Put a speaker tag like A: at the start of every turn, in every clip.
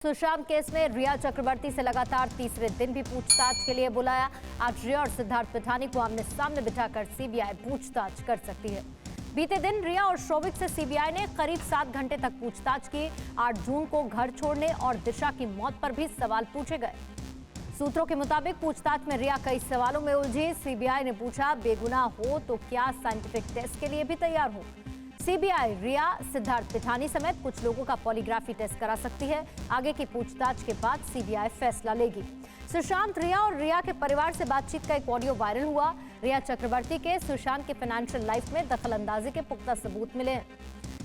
A: Sushant case में रिया चक्रवर्ती से लगातार तीसरे दिन भी पूछताछ के लिए बुलाया। आज रिया और सिद्धार्थ पिठानी को आमने सामने बिठाकर सीबीआई पूछताछ कर सकती है। बीते दिन रिया और शोभिक से सीबीआई ने करीब 7 घंटे तक पूछताछ की। 8 जून को घर छोड़ने और दिशा की मौत पर भी सवाल पूछे गए। सूत्रों के मुताबिक पूछताछ में रिया कई सवालों में उलझी। सीबीआई ने पूछा, बेगुनाह हो तो क्या साइंटिफिक टेस्ट के लिए भी तैयार हो? सीबीआई रिया, सिद्धार्थ पिठानी समेत कुछ लोगों का पॉलीग्राफी टेस्ट करा सकती है। आगे की पूछताछ के बाद सीबीआई फैसला लेगी। सुशांत, रिया और रिया के परिवार से बातचीत का एक ऑडियो वायरल हुआ। रिया चक्रवर्ती के सुशांत के फाइनेंशियल लाइफ में दखलंदाजी के पुख्ता सबूत मिले हैं।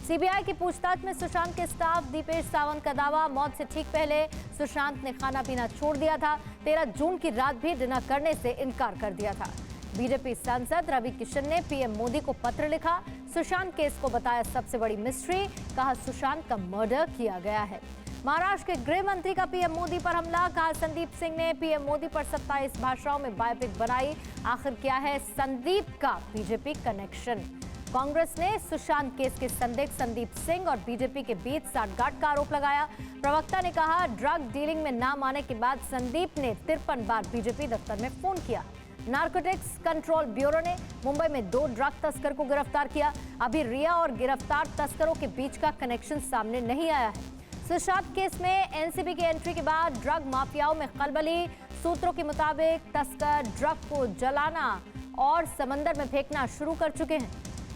A: सीबीआई की पूछताछ में सुशांत के स्टाफ दीपेश सावंत का दावा, मौत से ठीक पहले सुशांत ने खाना पीना छोड़ दिया था। 13 जून की रात भी डिनर करने से इनकार कर दिया था। बीजेपी सांसद रवि किशन ने पीएम मोदी को पत्र लिखा। सुशांत केस को बताया सबसे बड़ी मिस्ट्री, कहा सुशांत का मर्डर किया गया है। महाराष्ट्र के गृह मंत्री का पीएम मोदी पर हमला, कहा संदीप सिंह ने पीएम मोदी पर 27 भाषाओं में बायोपिक बनाई। आखिर क्या है संदीप का बीजेपी कनेक्शन? कांग्रेस ने सुशांत केस के संदिग्ध संदीप सिंह और बीजेपी के बीच सांठगांठ का आरोप लगाया। प्रवक्ता ने कहा, ड्रग डीलिंग में नाम आने के बाद संदीप ने 53 बार बीजेपी दफ्तर में फोन किया। नारकोटिक्स कंट्रोल ब्यूरो ने मुंबई में 2 ड्रग तस्कर को गिरफ्तार किया। अभी रिया और गिरफ्तार तस्करों के बीच का कनेक्शन सामने नहीं आया है। सुशांत केस में एनसीबी की एंट्री के बाद ड्रग माफियाओं में खलबली। सूत्रों के मुताबिक तस्कर ड्रग को जलाना और समंदर में फेंकना शुरू कर चुके हैं।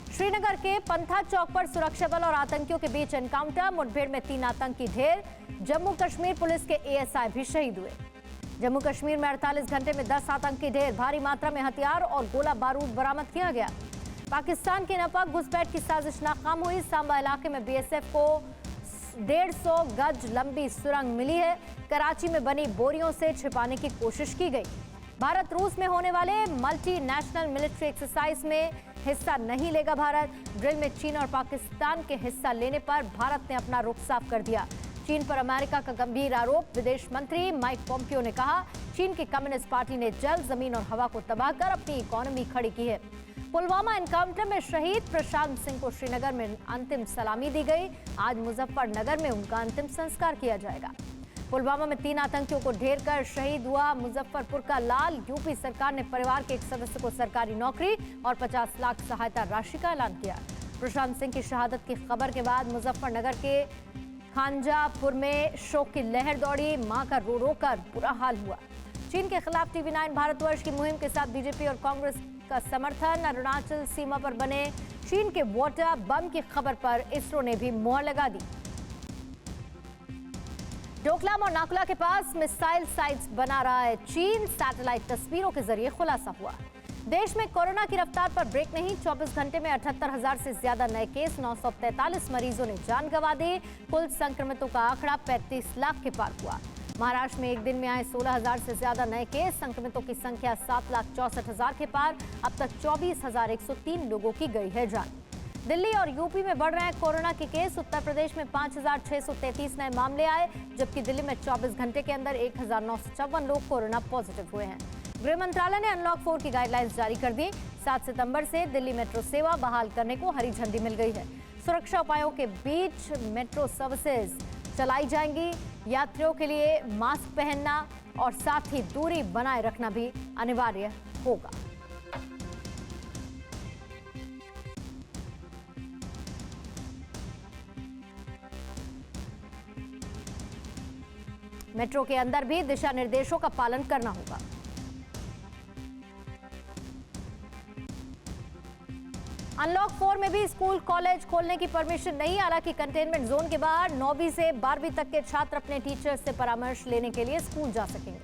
A: श्रीनगर के पंथा चौक पर सुरक्षा बल और आतंकियों के बीच एनकाउंटर, मुठभेड़ में 3 आतंकी ढेर। जम्मू कश्मीर पुलिस के एएसआई भी शहीद हुए। जम्मू कश्मीर में 48 घंटे में 10 आतंकी ढेर, भारी मात्रा में हथियार और गोला बारूद बरामद किया गया। पाकिस्तान की नापाक घुसपैठ की साजिश नाकाम हुई। सांबा इलाके में बीएसएफ को 150 गज लंबी सुरंग मिली है। कराची में बनी बोरियों से छिपाने की कोशिश की गई। भारत रूस में होने वाले मल्टीनेशनल मिलिट्री एक्सरसाइज में हिस्सा नहीं लेगा भारत। ड्रिल में चीन और पाकिस्तान के हिस्सा लेने पर भारत ने अपना रुख साफ कर दिया। चीन पर अमेरिका का गंभीर आरोप। विदेश मंत्री माइक पोम्पियो ने कहा, चीन की कम्युनिस्ट पार्टी ने जल, जमीन और हवा को तबाह कर अपनी इकोनॉमी खड़ी की है। पुलवामा एनकाउंटर में शहीद प्रशांत सिंह को श्रीनगर में अंतिम सलामी दी गई। आज मुजफ्फरनगर में उनका अंतिम संस्कार किया जाएगा। पुलवामा में 3 आतंकियों को ढेर कर शहीद हुआ मुजफ्फरपुर का लाल। यूपी सरकार ने परिवार के एक सदस्य को सरकारी नौकरी और 50 लाख सहायता राशि का ऐलान किया। प्रशांत सिंह की शहादत की खबर के बाद मुजफ्फरनगर के खांजापुर में शोक की लहर दौड़ी। मां का रो रो कर बुरा हाल हुआ। चीन के खिलाफ टीवी9 भारतवर्ष की मुहिम के साथ बीजेपी और कांग्रेस का समर्थन। अरुणाचल सीमा पर बने चीन के वाटर बम की खबर पर इसरो ने भी मुहर लगा दी। डोकलाम और नाकुला के पास मिसाइल साइट्स बना रहा है चीन। सैटेलाइट तस्वीरों के जरिए खुलासा हुआ। देश में कोरोना की रफ्तार पर ब्रेक नहीं। 24 घंटे में 78,000 से ज्यादा नए केस, 943 मरीजों ने जान गंवा दी। कुल संक्रमितों का आंकड़ा 35 लाख के पार हुआ। महाराष्ट्र में एक दिन में आए 16,000 से ज्यादा नए केस, संक्रमितों की संख्या 7,64,000 के पार। अब तक 24,103 लोगों की गई है जान। दिल्ली और यूपी में बढ़ रहे हैं कोरोना के केस। उत्तर प्रदेश में 5,633 नए मामले आए, जबकि दिल्ली में 24 घंटे के अंदर 1,954 लोग कोरोना पॉजिटिव हुए हैं। गृह मंत्रालय ने अनलॉक 4 की गाइडलाइंस जारी कर दी। 7 सितंबर से दिल्ली मेट्रो सेवा बहाल करने को हरी झंडी मिल गई है। सुरक्षा उपायों के बीच मेट्रो सर्विसेज चलाई जाएंगी। यात्रियों के लिए मास्क पहनना और साथ ही दूरी बनाए रखना भी अनिवार्य होगा। मेट्रो के अंदर भी दिशा निर्देशों का पालन करना होगा। अनलॉक 4 में भी स्कूल कॉलेज खोलने की परमिशन नहीं। हालांकि कंटेनमेंट जोन के बाहर 9वीं से 12वीं तक के छात्र अपने टीचर्स से परामर्श लेने के लिए स्कूल जा सकेंगे।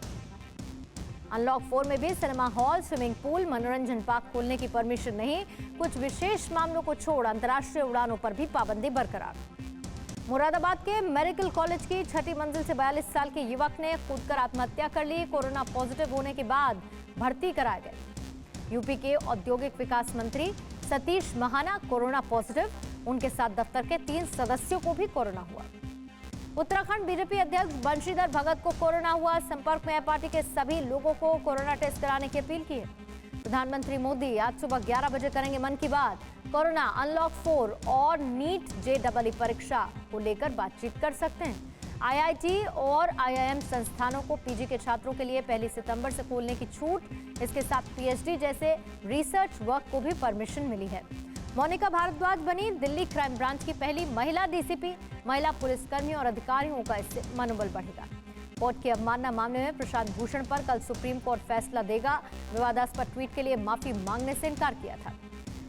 A: अनलॉक 4 में भी सिनेमा हॉल, स्विमिंग पूल, मनोरंजन पार्क खोलने की परमिशन नहीं। कुछ विशेष मामलों को छोड़ अंतर्राष्ट्रीय उड़ानों पर भी पाबंदी बरकरार। मुरादाबाद के मेडिकल कॉलेज की 6ठी मंजिल से 42 साल के युवक ने कूदकर आत्महत्या कर ली। कोरोना पॉजिटिव होने के बाद भर्ती कराए गए। यूपी के औद्योगिक विकास मंत्री सतीश महाना कोरोना पॉजिटिव। उनके साथ दफ्तर के 3 सदस्यों को भी कोरोना हुआ। उत्तराखंड बीजेपी अध्यक्ष बंशीधर भगत को कोरोना हुआ। संपर्क में पार्टी के सभी लोगों को कोरोना टेस्ट कराने की अपील की है। प्रधानमंत्री मोदी आज सुबह 11 बजे करेंगे मन की बात। कोरोना, अनलॉक 4 और नीट जेईई परीक्षा को लेकर बातचीत कर सकते हैं। आईआईटी और आईआईएम संस्थानों को पीजी के छात्रों के लिए 1 सितंबर से खोलने की छूट। इसके साथ पीएचडी जैसे रिसर्च वर्क को भी परमिशन मिली है। मोनिका भारद्वाज बनी दिल्ली क्राइम ब्रांच की पहली महिला डीसीपी। महिला पुलिसकर्मियों और अधिकारियों का इससे मनोबल बढ़ेगा। कोर्ट की अवमानना मामले में प्रशांत भूषण पर कल सुप्रीम कोर्ट फैसला देगा। विवादास्पद ट्वीट के लिए माफी मांगने से इनकार किया था।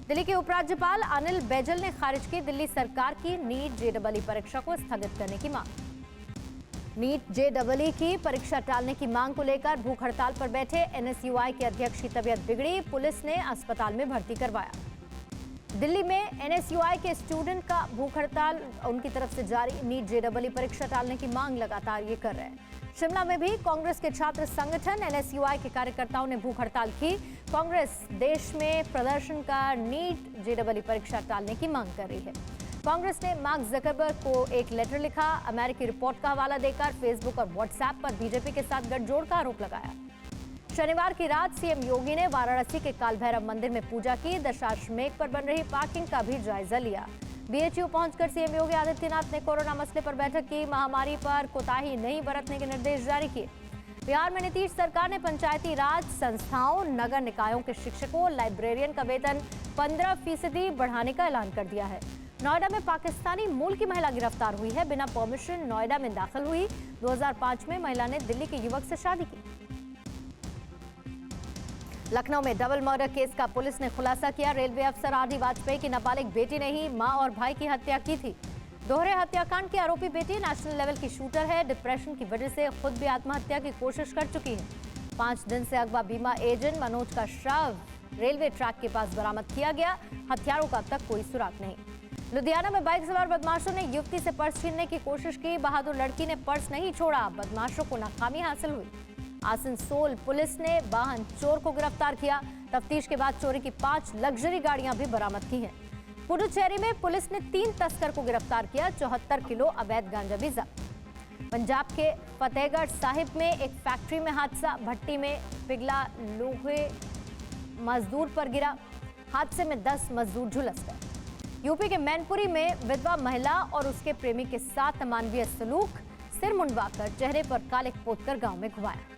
A: दिल्ली के उपराज्यपाल अनिल बैजल ने खारिज की दिल्ली सरकार की नीट जेईई परीक्षा को स्थगित करने की मांग। नीट जेईई की परीक्षा टालने की मांग को लेकर भूख हड़ताल पर बैठे एनएसयूआई के अध्यक्ष की तबीयत बिगड़ी। पुलिस ने अस्पताल में भर्ती करवाया। दिल्ली में एनएसयूआई के स्टूडेंट का भूख हड़ताल, उनकी तरफ से जारी नीट जेईई परीक्षा टालने की मांग लगातार ये कर रहे हैं। शिमला में भी कांग्रेस के छात्र संगठन एनएसयूआई के कार्यकर्ताओं ने भूख हड़ताल की। कांग्रेस देश में प्रदर्शन का नीट जेईई परीक्षा टालने की मांग कर रही है। कांग्रेस ने मार्क जकरबर्ग को एक लेटर लिखा। अमेरिकी रिपोर्ट का हवाला देकर फेसबुक और व्हाट्सएप पर बीजेपी के साथ गठजोड़ का आरोप लगाया। शनिवार की रात सीएम योगी ने वाराणसी के काल भैरव मंदिर में पूजा की। दशाश्वमेध पर बन रही पार्किंग का भी जायजा लिया। बीएचयू पहुंचकर सीएम योगी आदित्यनाथ ने कोरोना मसले पर बैठक की। महामारी पर कोताही नहीं बरतने के निर्देश जारी किए। बिहार में नीतीश सरकार ने पंचायती राज संस्थाओं, नगर निकायों के शिक्षकों, लाइब्रेरियन का वेतन 15% बढ़ाने का ऐलान कर दिया है। नोएडा में पाकिस्तानी मूल की महिला गिरफ्तार हुई है। बिना परमिशन नोएडा में दाखिल हुई। 2005 में महिला ने दिल्ली के युवक से शादी की। लखनऊ में डबल मर्डर केस का पुलिस ने खुलासा किया। रेलवे अफसर आरडी वाजपेयी की नाबालिग बेटी ने ही मां और भाई की हत्या की थी। दोहरे हत्याकांड की आरोपी बेटी नेशनल लेवल की शूटर है। डिप्रेशन की वजह से खुद भी आत्महत्या की कोशिश कर चुकी है। 5 दिन से अगवा बीमा एजेंट मनोज का शव रेलवे ट्रैक के पास बरामद किया गया। हत्यारों का अब तक कोई सुराग नहीं। लुधियाना में बाइक सवार बदमाशों ने युवती से पर्स छीनने की कोशिश की। बहादुर लड़की ने पर्स नहीं छोड़ा। बदमाशों को नाकामी हासिल हुई। आसनसोल पुलिस ने वाहन चोर को गिरफ्तार किया। तफ्तीश के बाद चोरी की 5 लग्जरी गाड़ियां भी बरामद की हैं। पुडुचेरी में पुलिस ने 3 तस्कर को गिरफ्तार किया। 74 किलो अवैध गांजा भी जब्त। पंजाब के फतेहगढ़ साहिब में एक फैक्ट्री में हादसा। भट्टी में पिघला लोहे मजदूर पर गिरा। हादसे में 10 मजदूर झुलस गए। यूपी के मैनपुरी में विधवा महिला और उसके प्रेमी के साथ अमानवीय सलूक। सिर मुंडवाकर चेहरे पर कालिक पोतकर गांव में घुमाया।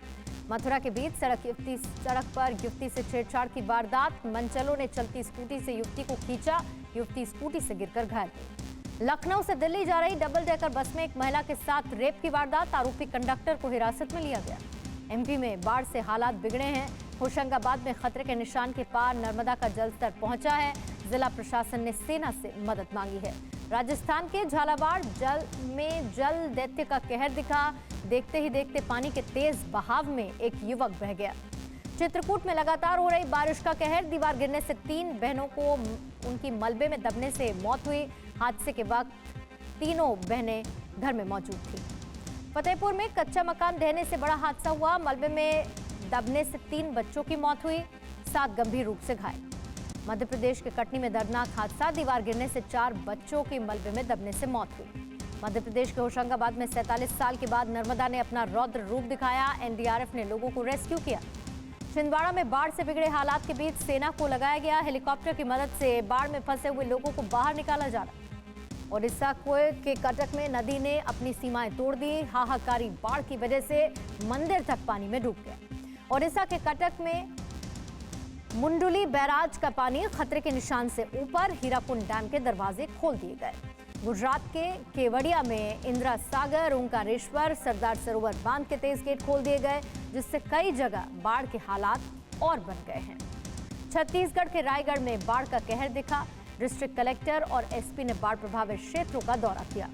A: मथुरा के बीच सड़क पर युवती से छेड़छाड़ की वारदात। मनचलों ने चलती स्कूटी से युवती को खींचा। युवती स्कूटी से गिरकर घायल हुई। लखनऊ से दिल्ली जा रही डबल डेकर बस में एक महिला के साथ रेप की वारदात। आरोपी कंडक्टर को हिरासत में लिया गया। एमपी में बाढ़ से हालात बिगड़े हैं। होशंगाबाद में खतरे के निशान के पार नर्मदा का जलस्तर पहुंचा है। जिला प्रशासन ने सेना से मदद मांगी है। राजस्थान के झालावाड़ में जल दैत्य का कहर दिखा। देखते ही देखते पानी के तेज बहाव में एक युवक बह गया। चित्रकूट में लगातार हो रही बारिश का कहर। दीवार गिरने से 3 बहनों को उनकी मलबे में दबने से मौत हुई। हादसे के वक्त तीनों बहनें घर में मौजूद थी। फतेहपुर में कच्चा मकान ढहने से बड़ा हादसा हुआ। मलबे में दबने से 3 बच्चों की मौत हुई, 7 गंभीर रूप से घायल। मध्य प्रदेश के कटनी में दर्दनाक हादसा। दीवार गिरने से 4 बच्चों की मलबे में दबने से मौत हुई। मध्य प्रदेश के होशंगाबाद में 47 साल के बाद नर्मदा ने अपना रौद्र रूप दिखाया। एनडीआरएफ ने लोगों को रेस्क्यू किया। छिंदवाड़ा में बाढ़ से बिगड़े हालात के बीच सेना को लगाया गया। हेलीकॉप्टर की मदद से बाढ़ में फंसे हुए लोगों को बाहर निकाला जा रहा। ओडिशा के कटक में नदी ने अपनी सीमाएं तोड़ दी। हाहाकारी बाढ़ की वजह से मंदिर तक पानी में डूब गया। ओडिशा के कटक में मुंडुली बैराज का पानी खतरे के निशान से ऊपर। हीराकुंड डैम के दरवाजे खोल दिए गए। गुजरात के केवड़िया में इंदिरा सागर, ओंकारेश्वर, सरदार सरोवर बांध के तेज गेट खोल दिए गए, जिससे कई जगह बाढ़ के हालात और बन गए हैं। छत्तीसगढ़ के रायगढ़ में बाढ़ का कहर दिखा। डिस्ट्रिक्ट कलेक्टर और एसपी ने बाढ़ प्रभावित क्षेत्रों का दौरा किया।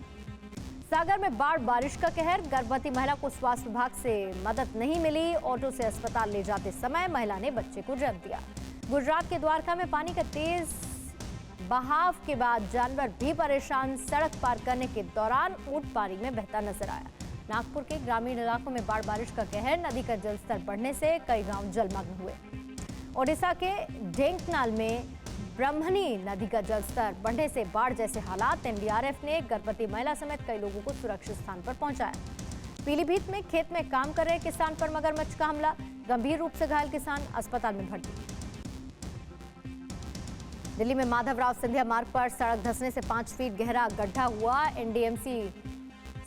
A: सागर में बाढ़ बारिश का कहर। गर्भवती महिला को स्वास्थ्य विभाग से मदद नहीं मिली। ऑटो से अस्पताल ले जाते समय महिला ने बच्चे को जन्म दिया। गुजरात के द्वारका में पानी का तेज बहाव के बाद जानवर भी परेशान। सड़क पार करने के दौरान ऊंट पानी में बहता नजर आया। नागपुर के ग्रामीण इलाकों में बाढ़ बारिश का कहर। नदी का जलस्तर बढ़ने से कई गांव जलमग्न हुए। ओडिशा के ढेंकनाल में ब्रह्मणी नदी का जलस्तर बढ़ने से बाढ़ जैसे हालात। एनडीआरएफ ने गर्भवती महिला समेत कई लोगों को सुरक्षित स्थान पर पहुंचाया। पीलीभीत में खेत में काम कर रहे किसान पर मगरमच्छ का हमला। गंभीर रूप से घायल किसान अस्पताल में भर्ती। दिल्ली में माधवराव सिंधिया मार्ग पर सड़क धंसने से 5 फीट गहरा गड्ढा हुआ। एनडीएमसी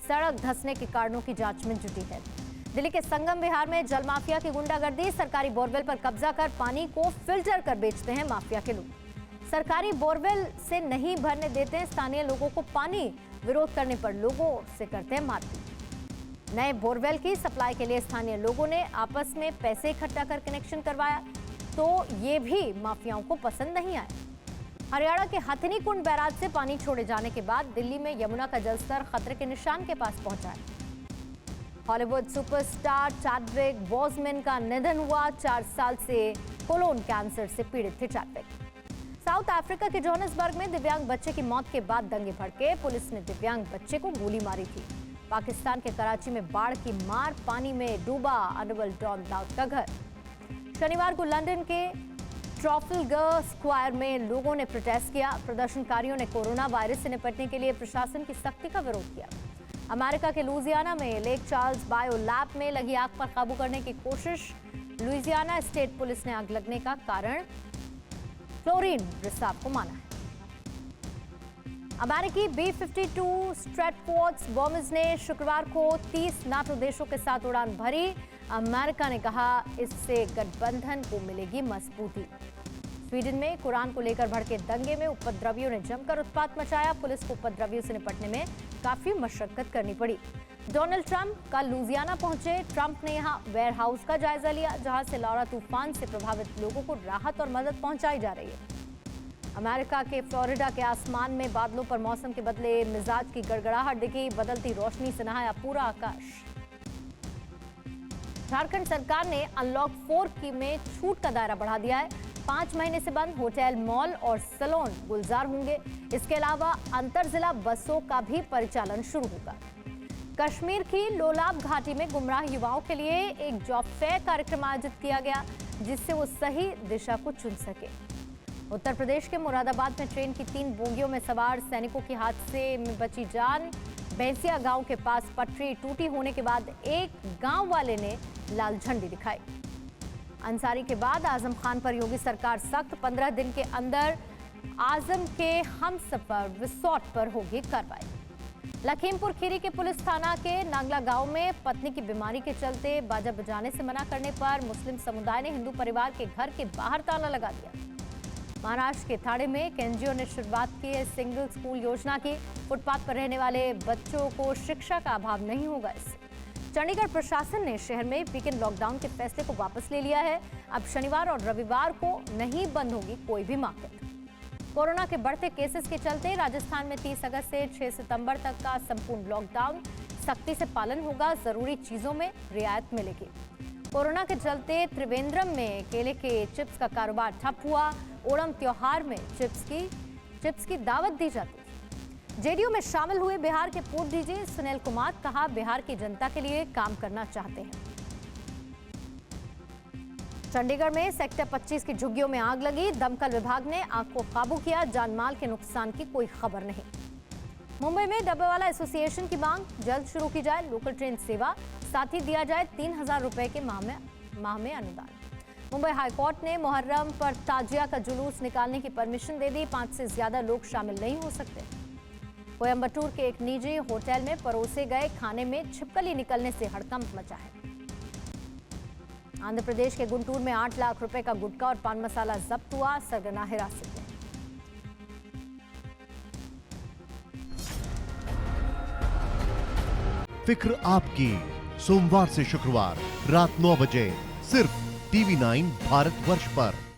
A: सड़क धंसने के कारणों की जांच में जुटी है। दिल्ली के संगम विहार में जल माफिया की गुंडागर्दी। सरकारी बोरवेल पर कब्जा कर पानी को फिल्टर कर बेचते हैं माफिया के लोग। सरकारी बोरवेल से नहीं भरने देते हैं स्थानीय लोगों को पानी। विरोध करने पर लोगों से करते हैं मारपीट। नए बोरवेल की सप्लाई के लिए स्थानीय लोगों ने आपस में पैसे इकट्ठा कर कनेक्शन करवाया, तो ये भी माफियाओं को पसंद नहीं आया। हरियाणा के हथिनी कुंड बैराज से पानी छोड़े जाने के बाद दिल्ली में यमुना का जलस्तर खतरे के निशान के पास पहुंचा है। हॉलीवुड सुपरस्टार चैडविक बोसमैन का निधन हुआ। 4 साल से कोलोन कैंसर से पीड़ित थे चैडविक। साउथ अफ्रीका के जोहान्सबर्ग में दिव्यांग बच्चे की मौत के बाद दंगे भड़के। पुलिस ने दिव्यांग बच्चे को गोली मारी थी। पाकिस्तान के कराची में बाढ़ की मार, पानी में डूबा अनवर डॉन दाऊद का घर। शनिवार को लंदन के ट्राफल्गर स्क्वायर में लोगों ने प्रोटेस्ट किया। प्रदर्शनकारियों ने कोरोना वायरस से निपटने के लिए प्रशासन की सख्ती का विरोध किया। अमेरिका के लुइसियाना में लेक चार्ल्स बायो लैब में लगी आग पर काबू करने की कोशिश। लुइसियाना स्टेट पुलिस ने आग लगने का कारण फ्लोरीन रिसाव को माना है। अमेरिकी B-52 स्ट्रैटफोर्ड बॉम्बर्स ने शुक्रवार को 30 नाटो देशों के साथ उड़ान भरी। अमेरिका ने कहा इससे गठबंधन को मिलेगी मजबूती। स्वीडन में कुरान को लेकर भड़के दंगे में उपद्रवियों ने जमकर उत्पात मचाया। पुलिस को उपद्रवियों से निपटने में काफी मशक्कत करनी पड़ी। डोनाल्ड ट्रंप कल लुइसियाना पहुंचे। ट्रंप ने यहां वेयर हाउस का जायजा लिया, जहां से लॉरा तूफान से प्रभावित लोगों को राहत और मदद पहुंचाई जा रही है। अमेरिका के फ्लोरिडा के आसमान में बादलों पर मौसम के बदले मिजाज की गड़गड़ाहट दिखी। बदलती रोशनी से नहाया पूरा आकाश। झारखंड सरकार ने अनलॉक 4 में छूट का दायरा बढ़ा दिया है। 5 महीने से बंद होटल, मॉल और सैलून गुलजार होंगे। इसके अलावा अंतर जिला बसों का भी परिचालन शुरू होगा। कश्मीर की लोलाब घाटी में गुमराह युवाओं के लिए एक जॉब फेयर कार्यक्रम आयोजित किया गया, जिससे वो सही दिशा को चुन सके। उत्तर प्रदेश के मुरादाबाद में ट्रेन की 3 बोगियों में सवार सैनिकों की हादसे में बची जान। भैंसिया गांव के पास पटरी टूटी होने के बाद एक गांव वाले ने लाल झंडी दिखाई। अंसारी के बाद आजम खान पर योगी सरकार सख्त। 15 दिन के अंदर आजम के हमसफर रिसोर्ट पर होगी कार्रवाई। लखीमपुर खीरी के पुलिस थाना के नांगला गांव में पत्नी की बीमारी के चलते बाजा बजाने से मना करने पर मुस्लिम समुदाय ने हिंदू परिवार के घर के बाहर ताला लगा दिया। महाराष्ट्र के थाने में केंद्रीय ने शुरुआत की है सिंगल स्कूल योजना की। फुटपाथ पर रहने वाले बच्चों को शिक्षा का अभाव नहीं होगा इससे। चंडीगढ़ प्रशासन ने शहर में वीकेंड लॉकडाउन के फैसले को वापस ले लिया है। अब शनिवार और रविवार को नहीं बंद होगी कोई भी मार्केट। कोरोना के बढ़ते केसेस के चलते राजस्थान में 30 अगस्त से 6 सितंबर तक का संपूर्ण लॉकडाउन सख्ती से पालन होगा। जरूरी चीजों में रियायत मिलेगी। कोरोना के चलते त्रिवेंद्रम में केले के चिप्स का कारोबार ठप हुआ। ओणम त्योहार में चिप्स की दावत दी जाती है। जेडीयू में शामिल हुए बिहार के पूर्व डीजी सुनील कुमार, कहा बिहार की जनता के लिए काम करना चाहते हैं। चंडीगढ़ में सेक्टर 25 की झुग्गियों में आग लगी। दमकल विभाग ने आग को काबू किया। जानमाल के नुकसान की कोई खबर नहीं। मुंबई में डब्बावाला एसोसिएशन की मांग जल्द शुरू की जाए लोकल ट्रेन सेवा, साथ ही दिया जाए 3000 रुपए के माह में अनुदान। मुंबई हाईकोर्ट ने मुहर्रम पर ताजिया का जुलूस निकालने की परमिशन दे दी। 5 से ज्यादा लोग शामिल नहीं हो सकते। कोयम्बटूर के एक निजी होटल में परोसे गए खाने में छिपकली निकलने से हड़कंप मचा है। आंध्र प्रदेश के गुंटूर में 8 लाख रुपए का गुटखा और पान मसाला जब्त हुआ। सरगना हिरासत में।
B: फिक्र आपकी, सोमवार से शुक्रवार रात 9 बजे सिर्फ TV9 भारतवर्ष पर।